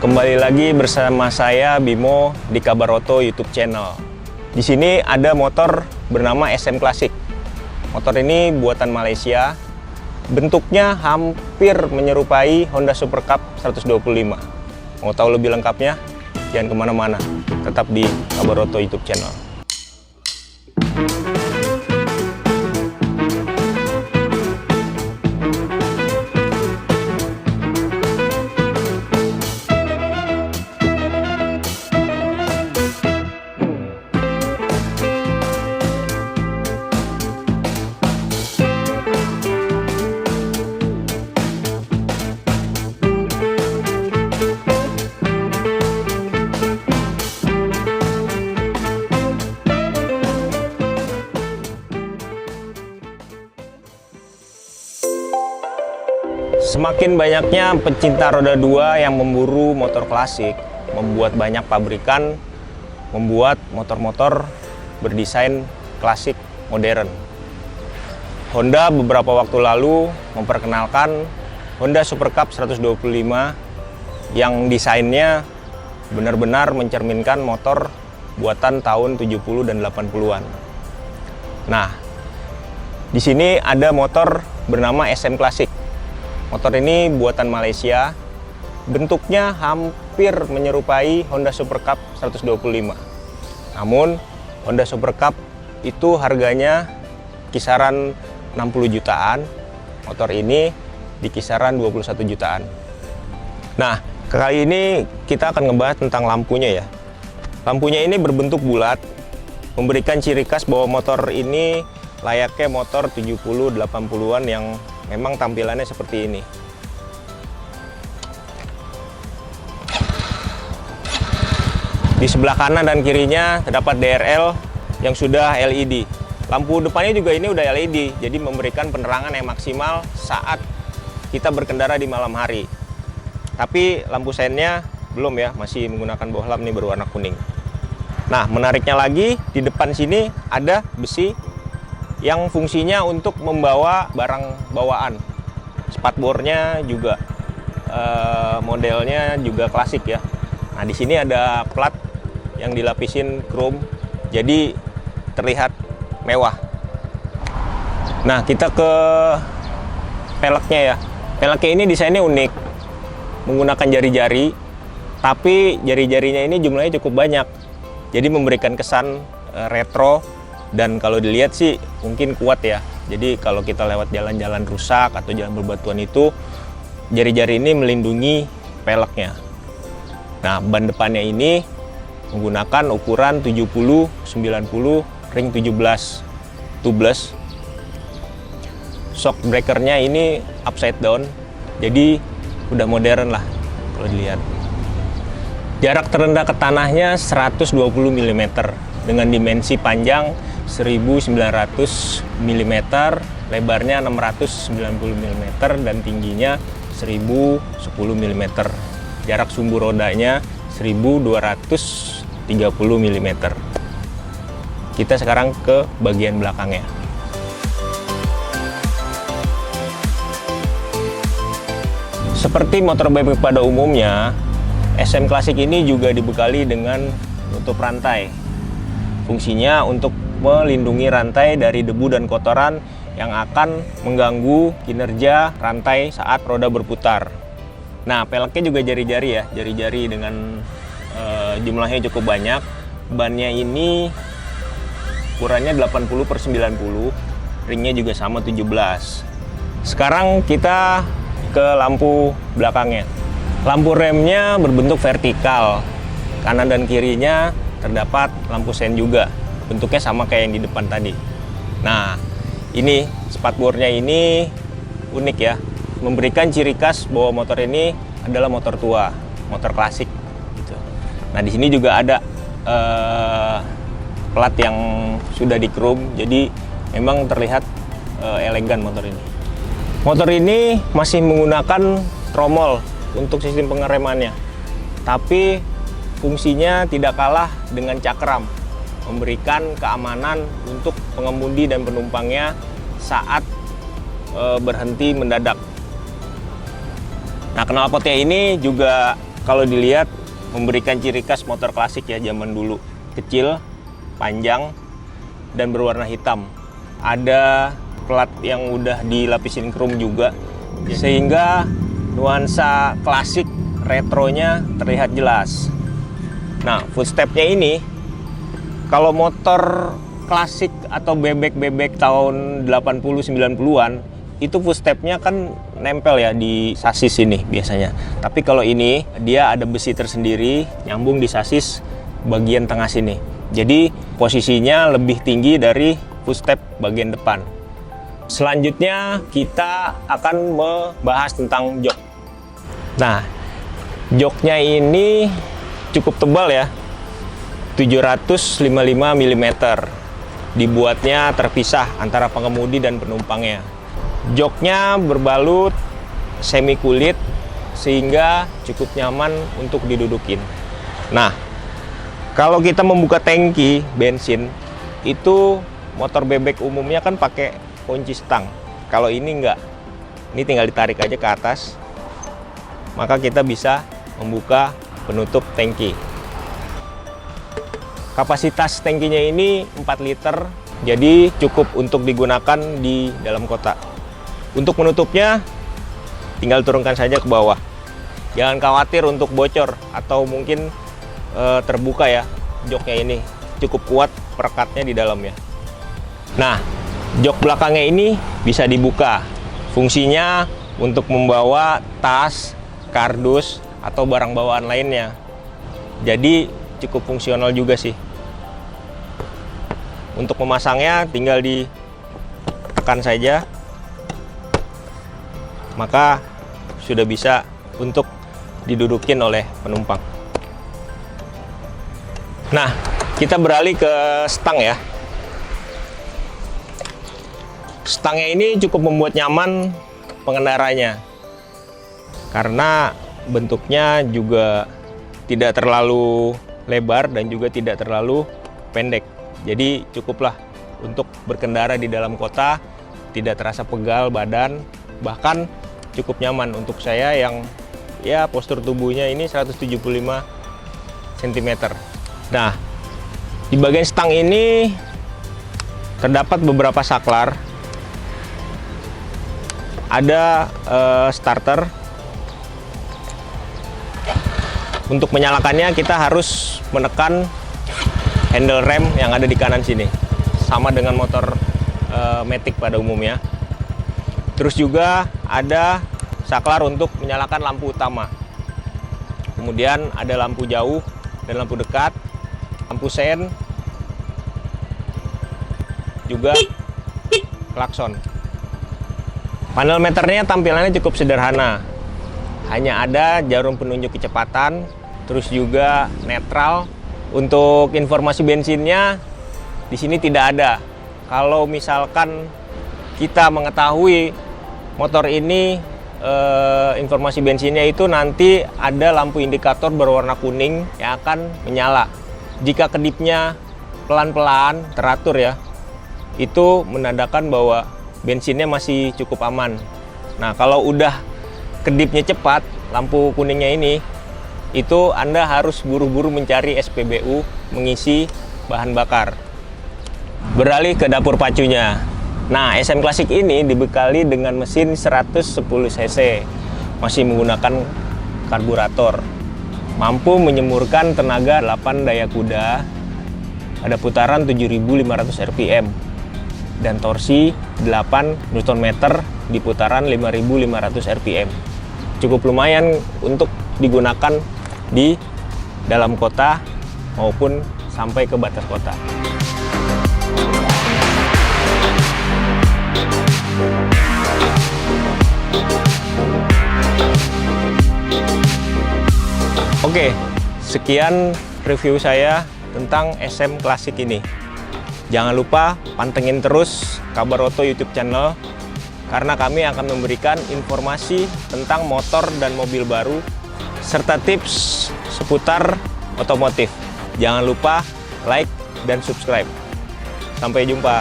Kembali lagi bersama saya Bimo di Kabar Oto YouTube channel. Di sini ada motor bernama SM Classic. Motor ini buatan Malaysia. Bentuknya hampir menyerupai Honda Super Cup 125. Mau tahu lebih lengkapnya? Jangan kemana-mana. Tetap di Kabar Oto YouTube channel. Semakin banyaknya pecinta roda 2 yang memburu motor klasik, membuat banyak pabrikan membuat motor-motor berdesain klasik modern. Honda beberapa waktu lalu memperkenalkan Honda Super Cup 125 yang desainnya benar-benar mencerminkan motor buatan tahun 70 dan 80-an. Nah, di sini ada motor bernama SM Classic. Motor ini buatan Malaysia, bentuknya hampir menyerupai Honda Super Cup 125. Namun, Honda Super Cup itu harganya kisaran 60 jutaan, motor ini di kisaran 21 jutaan. Nah, kali ini kita akan ngebahas tentang lampunya ya. Lampunya ini berbentuk bulat, memberikan ciri khas bahwa motor ini layaknya motor 70-80-an yang memang tampilannya seperti ini. Di sebelah kanan dan kirinya terdapat DRL yang sudah LED. Lampu depannya juga ini udah LED, jadi memberikan penerangan yang maksimal saat kita berkendara di malam hari. Tapi lampu seinnya belum ya, masih menggunakan bohlam nih berwarna kuning. Nah, menariknya lagi, di depan sini ada besi yang fungsinya untuk membawa barang bawaan. Spatbornya juga modelnya juga klasik ya. Nah, di sini ada plat yang dilapisin chrome, jadi terlihat mewah. Nah, kita ke peleknya ya. Peleknya ini desainnya unik, menggunakan jari-jari, tapi jari-jarinya ini jumlahnya cukup banyak, jadi memberikan kesan retro. Dan kalau dilihat sih mungkin kuat ya. Jadi kalau kita lewat jalan-jalan rusak atau jalan berbatuan itu, jari-jari ini melindungi peleknya. Nah, ban depannya ini menggunakan ukuran 70-90 ring 17 tubeless. Shock breakernya ini upside down, jadi udah modern lah kalau dilihat. Jarak terendah ke tanahnya 120 mm dengan dimensi panjang 1900 mm, lebarnya 690 mm, dan tingginya 1010 mm. Jarak sumbu rodanya 1230 mm. Kita sekarang ke bagian belakangnya. Seperti motor bebek pada umumnya, SM Classic ini juga dibekali dengan penutup rantai. Fungsinya untuk melindungi rantai dari debu dan kotoran yang akan mengganggu kinerja rantai saat roda berputar. Nah, peleknya juga jari-jari ya, jari-jari dengan jumlahnya cukup banyak. Bannya ini ukurannya 80/90, ringnya juga sama 17. Sekarang kita ke lampu belakangnya. Lampu remnya berbentuk vertikal, kanan dan kirinya terdapat lampu sen juga. Bentuknya sama kayak yang di depan tadi. Nah, ini spatbornya ini unik ya, memberikan ciri khas bahwa motor ini adalah motor tua, motor klasik gitu. Nah, di sini juga ada plat yang sudah di chrome, jadi memang terlihat elegan motor ini. Motor ini masih menggunakan tromol untuk sistem pengeremannya, tapi fungsinya tidak kalah dengan cakram, memberikan keamanan untuk pengemudi dan penumpangnya saat berhenti mendadak. Nah, knalpotnya ini juga kalau dilihat memberikan ciri khas motor klasik ya zaman dulu. Kecil, panjang, dan berwarna hitam. Ada plat yang udah dilapisin chrome juga, sehingga nuansa klasik retronya terlihat jelas. Nah, footstepnya ini, kalau motor klasik atau bebek-bebek tahun 80-90-an, itu footstepnya kan nempel ya di sasis ini biasanya. Tapi kalau ini, dia ada besi tersendiri, nyambung di sasis bagian tengah sini. Jadi, posisinya lebih tinggi dari footstep bagian depan. Selanjutnya, kita akan membahas tentang jok. Nah, joknya ini cukup tebal ya, 755 mm. Dibuatnya terpisah antara pengemudi dan penumpangnya. Joknya berbalut semi kulit sehingga cukup nyaman untuk didudukin. Nah, kalau kita membuka tangki bensin, itu motor bebek umumnya kan pakai kunci stang. Kalau ini enggak, ini tinggal ditarik aja ke atas, maka kita bisa membuka penutup tangki. Kapasitas tangkinya ini 4 liter, jadi cukup untuk digunakan di dalam kota. Untuk menutupnya, tinggal turunkan saja ke bawah. Jangan khawatir untuk bocor atau mungkin terbuka ya. Joknya ini cukup kuat perekatnya di dalamnya. Nah, jok belakangnya ini bisa dibuka. Fungsinya untuk membawa tas, kardus, atau barang bawaan lainnya. Jadi cukup fungsional juga sih. Untuk memasangnya tinggal ditekan saja, maka sudah bisa untuk didudukin oleh penumpang. Nah, kita beralih ke stang ya. Stangnya ini cukup membuat nyaman pengendaranya, karena bentuknya juga tidak terlalu lebar dan juga tidak terlalu pendek. Jadi cukuplah untuk berkendara di dalam kota, tidak terasa pegal badan, bahkan cukup nyaman untuk saya yang ya postur tubuhnya ini 175 cm. Nah, di bagian stang ini terdapat beberapa saklar. Ada starter. Untuk menyalakannya kita harus menekan handle rem yang ada di kanan sini, sama dengan motor Matic pada umumnya. Terus juga ada saklar untuk menyalakan lampu utama. Kemudian ada lampu jauh dan lampu dekat, lampu sen, juga klakson. Panel meternya tampilannya cukup sederhana. Hanya ada jarum penunjuk kecepatan, terus juga netral. Untuk informasi bensinnya di sini tidak ada. Kalau misalkan kita mengetahui motor ini informasi bensinnya itu nanti ada lampu indikator berwarna kuning yang akan menyala. Jika kedipnya pelan-pelan teratur ya, itu menandakan bahwa bensinnya masih cukup aman. Nah, kalau udah kedipnya cepat, lampu kuningnya ini, itu Anda harus buru-buru mencari SPBU mengisi bahan bakar. Beralih ke dapur pacunya. Nah, SM Classic ini dibekali dengan mesin 110 cc, masih menggunakan karburator, mampu menyemburkan tenaga 8 daya kuda, ada putaran 7.500 rpm, dan torsi 8 Nm di putaran 5.500 rpm. Cukup lumayan untuk digunakan di dalam kota maupun sampai ke batas kota. Oke, sekian review saya tentang SM Classic ini. Jangan lupa pantengin terus Kabar Oto YouTube channel, karena kami akan memberikan informasi tentang motor dan mobil baru serta tips seputar otomotif. Jangan lupa like dan subscribe. Sampai jumpa.